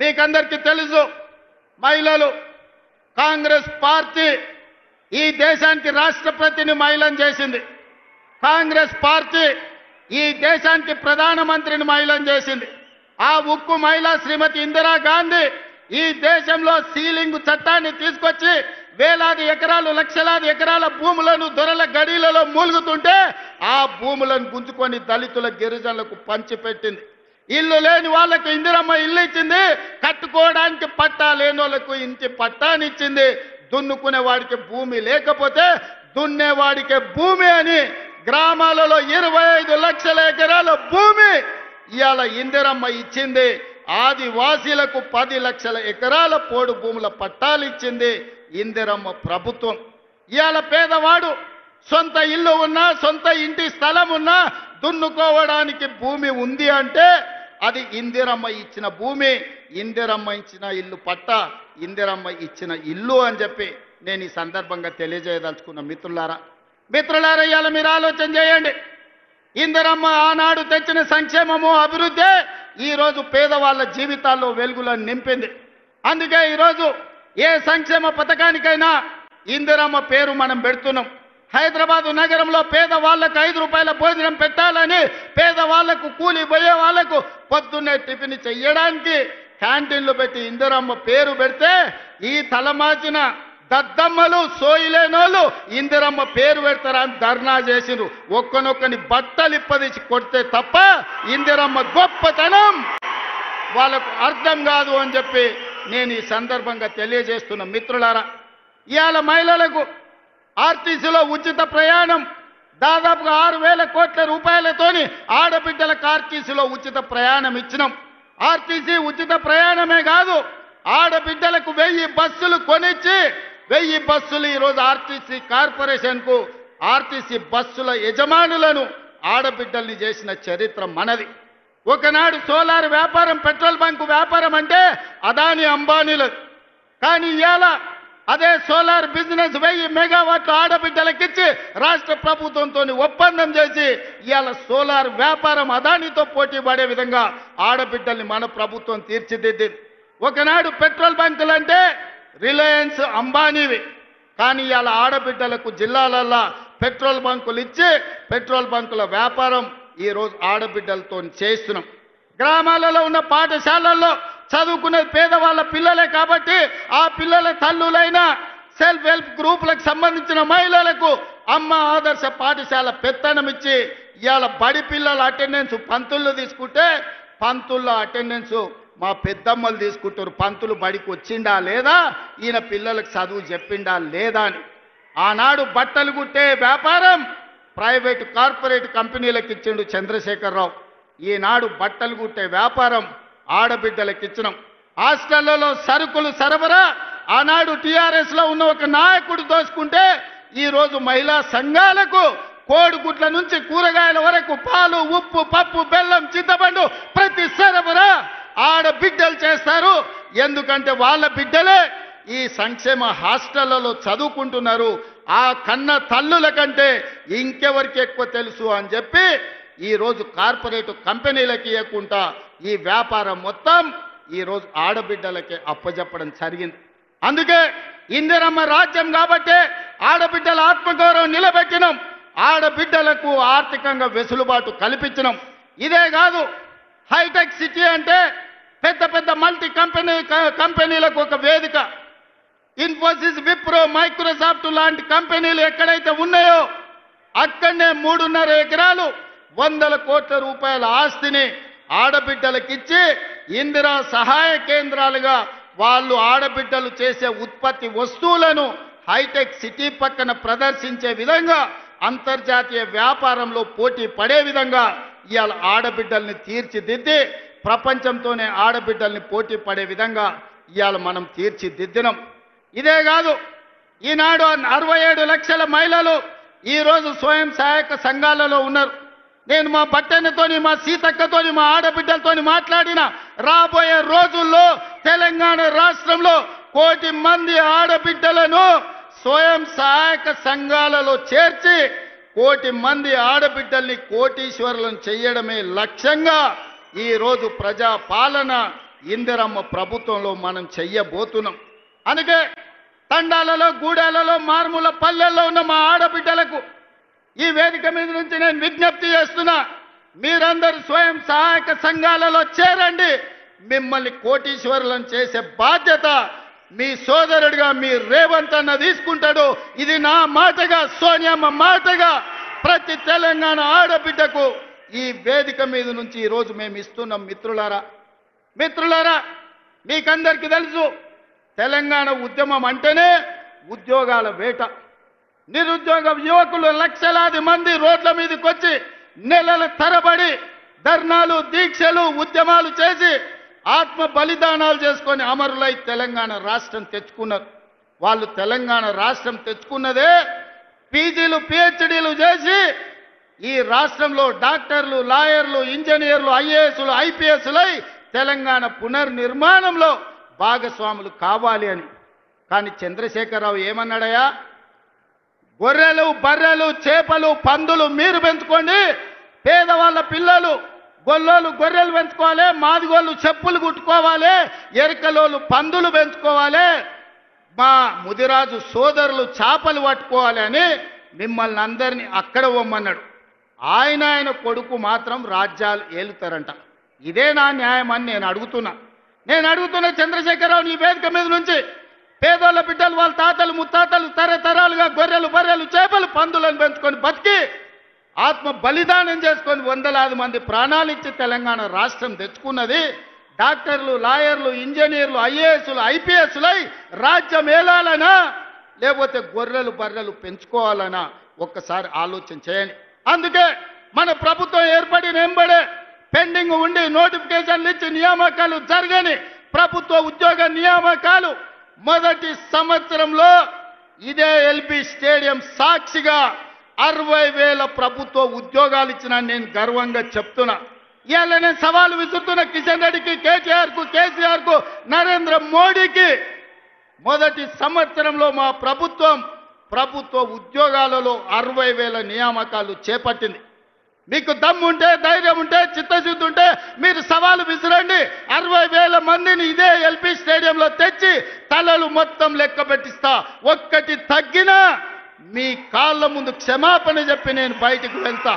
మీకందరికీ తెలుసు, మహిళలు కాంగ్రెస్ పార్టీ ఈ దేశానికి రాష్ట్రపతిని మహిళను చేసింది. కాంగ్రెస్ పార్టీ ఈ దేశానికి ప్రధానమంత్రిని మహిళను చేసింది. ఆ ఉక్కు మహిళ శ్రీమతి ఇందిరాగాంధీ ఈ దేశంలో సీలింగ్ చట్టాన్ని తీసుకొచ్చి వేలాది ఎకరాలు లక్షలాది ఎకరాల భూములను దొరల గడిలలో మూలుగుతుంటే ఆ భూములను గుంజుకొని దళితుల గిరిజనులకు పంచిపెట్టింది. ఇల్లు లేని వాళ్ళకు ఇందిరమ్మ ఇల్లు ఇచ్చింది, కట్టుకోవడానికి పట్టా లేని వాళ్ళకు ఇంటి పట్టానిచ్చింది. దున్నుకునే వాడికి భూమి లేకపోతే దున్నేవాడికి భూమి అని గ్రామాలలో 25 లక్షల ఎకరాల భూమి ఇవాళ ఇందిరమ్మ ఇచ్చింది. ఆదివాసీలకు 10 లక్షల ఎకరాల పోడు భూముల పట్టాలు ఇచ్చింది ఇందిరమ్మ ప్రభుత్వం. ఇవాళ పేదవాడు సొంత ఇల్లు ఉన్నా సొంత ఇంటి స్థలం ఉన్నా దున్నుకోవడానికి భూమి ఉంది అంటే అది ఇందిరమ్మ ఇచ్చిన భూమి, ఇందిరమ్మ ఇచ్చిన ఇల్లు పట్ట, ఇందిరమ్మ ఇచ్చిన ఇల్లు అని చెప్పి నేను ఈ సందర్భంగా తెలియజేయదలుచుకున్న మిత్రులారా, ఇవాళ మీరు ఆలోచన చేయండి. ఇందిరమ్మ ఆనాడు తెచ్చిన సంక్షేమము అభివృద్ధి ఈరోజు పేదవాళ్ళ జీవితాల్లో వెలుగులను నింపింది. అందుకే ఈరోజు ఏ సంక్షేమ పథకానికైనా ఇందిరమ్మ పేరు మనం పెడుతున్నాం. హైదరాబాదు నగరంలో పేదవాళ్లకు 5 రూపాయల భోజనం పెట్టాలని, పేదవాళ్లకు కూలి పోయే వాళ్లకు పొద్దున్నే టిఫిన్ చెయ్యడానికి క్యాంటీన్లు పెట్టి ఇందిరమ్మ పేరు పెడితే ఈ తలమాచిన దద్దమ్మలు సోయిలేనోళ్ళు ఇందిరమ్మ పేరు పెడతారని ధర్నా చేసిరు. ఒక్కనొక్కని బట్టలు ఇప్పదీసి కొడితే తప్ప ఇందిరమ్మ గొప్పతనం వాళ్ళకు అర్థం కాదు అని చెప్పి నేను ఈ సందర్భంగా తెలియజేస్తున్న మిత్రులారా, ఇవాళ మహిళలకు ఆర్టీసీలో ఉచిత ప్రయాణం దాదాపుగా 6,000 కోట్ల రూపాయలతోని ఆడబిడ్డలకు ఆర్టీసీలో ఉచిత ప్రయాణం ఇచ్చినాం. ఆర్టీసీ ఉచిత ప్రయాణమే కాదు, ఆడబిడ్డలకు 1000 బస్సులు కొనిచ్చి 1000 బస్సులు ఈరోజు ఆర్టీసీ కార్పొరేషన్కు ఆర్టీసీ బస్సుల యజమానులను ఆడబిడ్డల్ని చేసిన చరిత్ర మనది. ఒకనాడు సోలార్ వ్యాపారం, పెట్రోల్ బంకు వ్యాపారం అంటే అదాని అంబానీలది. కానీ ఇవాళ అదే సోలార్ బిజినెస్ 1000 మెగావాట్లు ఆడబిడ్డలకిచ్చి రాష్ట్ర ప్రభుత్వంతో ఒప్పందం చేసి ఇవాళ సోలార్ వ్యాపారం అదానితో పోటీ పడే విధంగా ఆడబిడ్డల్ని మన ప్రభుత్వం తీర్చిదిద్దింది. ఒకనాడు పెట్రోల్ బంకులు అంటే రిలయన్స్ అంబానీవి. కానీ ఇవాళ ఆడబిడ్డలకు జిల్లాలల్లో పెట్రోల్ బంకులు ఇచ్చి పెట్రోల్ బంకుల వ్యాపారం ఈరోజు ఆడబిడ్డలతో చేస్తున్నాం. గ్రామాలలో ఉన్న పాఠశాలల్లో చదువుకునేది పేదవాళ్ళ పిల్లలే కాబట్టి ఆ పిల్లల తల్లులైన సెల్ఫ్ హెల్ప్ గ్రూపులకు సంబంధించిన మహిళలకు అమ్మ ఆదర్శ పాఠశాల పెత్తనం ఇచ్చి ఇవాళ బడి పిల్లల అటెండెన్స్ పంతులు తీసుకుంటే పంతుల అటెండెన్స్ మా పెద్దమ్మలు తీసుకుంటారు. పంతులు బడికి వచ్చిండా లేదా, ఈయన పిల్లలకు చదువు చెప్పిండా లేదా అని. ఆనాడు బట్టలు కుట్టే వ్యాపారం ప్రైవేటు కార్పొరేట్ కంపెనీలకు ఇచ్చిండు చంద్రశేఖరరావు. ఈనాడు బట్టలు కుట్టే వ్యాపారం ఆడబిడ్డలకు ఇచ్చినాం. హాస్టళ్లలో సరుకులు సరఫరా ఆనాడు టీఆర్ఎస్లో ఉన్న ఒక నాయకుడు దోచుకుంటే ఈరోజు మహిళా సంఘాలకు కోడిగుడ్ల నుంచి కూరగాయల వరకు పాలు, ఉప్పు, పప్పు, బెల్లం, చింతపండు ప్రతి సరఫరా ఆడబిడ్డలు చేస్తారు. ఎందుకంటే వాళ్ళ బిడ్డలే ఈ సంక్షేమ హాస్టళ్లలో చదువుకుంటున్నారు. ఆ కన్న తల్లుల కంటే ఇంకెవరికి ఎక్కువ తెలుసు అని చెప్పి ఈరోజు కార్పొరేట్ కంపెనీలకి ఇవ్వకుండా ఈ వ్యాపారం మొత్తం ఈరోజు ఆడబిడ్డలకే అప్పజెప్పడం జరిగింది. అందుకే ఇందిరమ్మ రాజ్యం కాబట్టి ఆడబిడ్డల ఆత్మగౌరవం నిలబెట్టినాం, ఆడబిడ్డలకు ఆర్థికంగా వెసులుబాటు కల్పించినాం. ఇదే కాదు, హైటెక్ సిటీ అంటే పెద్ద పెద్ద మల్టీ కంపెనీలకు ఒక వేదిక. ఇన్ఫోసిస్, విప్రో, మైక్రోసాఫ్ట్ లాంటి కంపెనీలు ఎక్కడైతే ఉన్నాయో అక్కడనే 3.5 ఎకరాలు 100 కోట్ల రూపాయల ఆస్తిని ఆడబిడ్డలకిచ్చి ఇందిరా సహాయ కేంద్రాలుగా వాళ్ళు ఆడబిడ్డలు చేసే ఉత్పత్తి వస్తువులను హైటెక్ సిటీ పక్కన ప్రదర్శించే విధంగా అంతర్జాతీయ వ్యాపారంలో పోటీ పడే విధంగా ఇవాళ ఆడబిడ్డల్ని తీర్చిదిద్ది ప్రపంచంతోనే ఆడబిడ్డల్ని పోటీ పడే విధంగా ఇవాళ మనం తీర్చిదిద్దినాం. ఇదే కాదు, ఈనాడు 67 లక్షల మహిళలు ఈరోజు స్వయం సహాయక సంఘాలలో ఉన్నారు. నేను మా బట్టన్నతోని, మా సీతక్కతోని, మా ఆడబిడ్డలతోని మాట్లాడిన రాబోయే రోజుల్లో తెలంగాణ రాష్ట్రంలో 1 కోటి మంది ఆడబిడ్డలను స్వయం సహాయక సంఘాలలో చేర్చి 1 కోటి మంది ఆడబిడ్డల్ని కోటీశ్వరులను చేయడమే లక్ష్యంగా ఈరోజు ప్రజా పాలన ఇందిరమ్మ ప్రభుత్వంలో మనం చెయ్యబోతున్నాం. అందుకే తండాలలో, గూడాలలో, మారుమూల పల్లెల్లో ఉన్న మా ఆడబిడ్డలకు ఈ వేదిక మీద నుంచి నేను విజ్ఞప్తి చేస్తున్నా, మీరందరూ స్వయం సహాయక సంఘాలలో చేరండి. మిమ్మల్ని కోటీశ్వరులను చేసే బాధ్యత మీ సోదరుడిగా మీ రేవంత్ అన్న తీసుకుంటాడు. ఇది నా మాటగా, సోనియమ్మ మాటగా ప్రతి తెలంగాణ ఆడబిడ్డకు ఈ వేదిక మీద నుంచి ఈరోజు మేము ఇస్తున్నాం. మిత్రులారా, మీకందరికీ తెలుసు, తెలంగాణ ఉద్యమం అంటేనే ఉద్యోగాల వేట. నిరుద్యోగ యువకులు లక్షలాది మంది రోడ్ల మీదకి వచ్చి నెలల తరబడి ధర్నాలు, దీక్షలు, ఉద్యమాలు చేసి ఆత్మ బలిదానాలు చేసుకొని అమరులై తెలంగాణ రాష్ట్రం తెచ్చుకున్నారు. వాళ్ళు తెలంగాణ రాష్ట్రం తెచ్చుకున్నదే పీజీలు, పిహెచ్డీలు చేసి ఈ రాష్ట్రంలో డాక్టర్లు, లాయర్లు, ఇంజనీర్లు, ఐఏఎస్లు, ఐపీఎస్లై తెలంగాణ పునర్నిర్మాణంలో భాగస్వాములు కావాలి అని. కానీ చంద్రశేఖరరావు ఏమన్నాడయా? గొర్రెలు, బర్రెలు, చేపలు, పందులు మీరు పెంచుకోండి, పేదవాళ్ళ పిల్లలు గొల్లోళ్ళు గొర్రెలు పెంచుకోవాలి, మాదిగోళ్ళు చెప్పులు కుట్టుకోవాలి, ఎరకలోళ్ళు పందులు పెంచుకోవాలి, మా ముదిరాజు సోదరులు చేపలు పట్టుకోవాలి అని మిమ్మల్ని అందరినీ అక్కడ పొమ్మన్నాడు. ఆయన కొడుకు మాత్రం రాజ్యాలు ఏలుతారంట. ఇదే నా న్యాయం అని నేను అడుగుతున్నా చంద్రశేఖరరావు నీ వేదిక మీద నుంచి. పేదోళ్ళ బిడ్డలు, వాళ్ళ తాతలు ముత్తాతలు తరతరాలుగా గొర్రెలు, బర్రెలు, చేపలు, పందులను పెంచుకొని బతికి ఆత్మ బలిదానం చేసుకొని వందలాది మంది ప్రాణాలు ఇచ్చి తెలంగాణ రాష్ట్రం తెచ్చుకున్నది. డాక్టర్లు, లాయర్లు, ఇంజనీర్లు, ఐఏఎస్లు, ఐపీఎస్లై రాజ్యం ఏలాలనా లేకపోతే గొర్రెలు, బర్రెలు పెంచుకోవాలనా ఒక్కసారి ఆలోచన చేయండి. అందుకే మన ప్రభుత్వం ఏర్పడిన వెంబడే పెండింగ్ ఉండి నోటిఫికేషన్లు ఇచ్చి నియామకాలు జరగని ప్రభుత్వ ఉద్యోగ నియామకాలు మొదటి సంవత్సరంలో ఇదే ఎల్బీ స్టేడియం సాక్షిగా 60,000 ప్రభుత్వ ఉద్యోగాలు ఇచ్చిన నేను గర్వంగా చెప్తున్నా. ఇవాళ నేను సవాలు విసురుతున్న కిషన్ రెడ్డికి, కేటీఆర్కు, కేసీఆర్కు, నరేంద్ర మోడీకి, మొదటి సంవత్సరంలో మా ప్రభుత్వ ఉద్యోగాలలో 60,000 నియామకాలు చేపట్టింది. మీకు దమ్ము ఉంటే, ధైర్యం ఉంటే, చిత్తశుద్ధి ఉంటే మీరు సవాలు విసిరండి. 60,000 మందిని ఇదే ఎల్బీ స్టేడియంలో తెచ్చి తలలు మొత్తం లెక్క పెట్టిస్తా. ఒక్కటి తగ్గినా మీ కాళ్ళ ముందు క్షమాపణ చెప్పి నేను బయటికి వెళ్తా.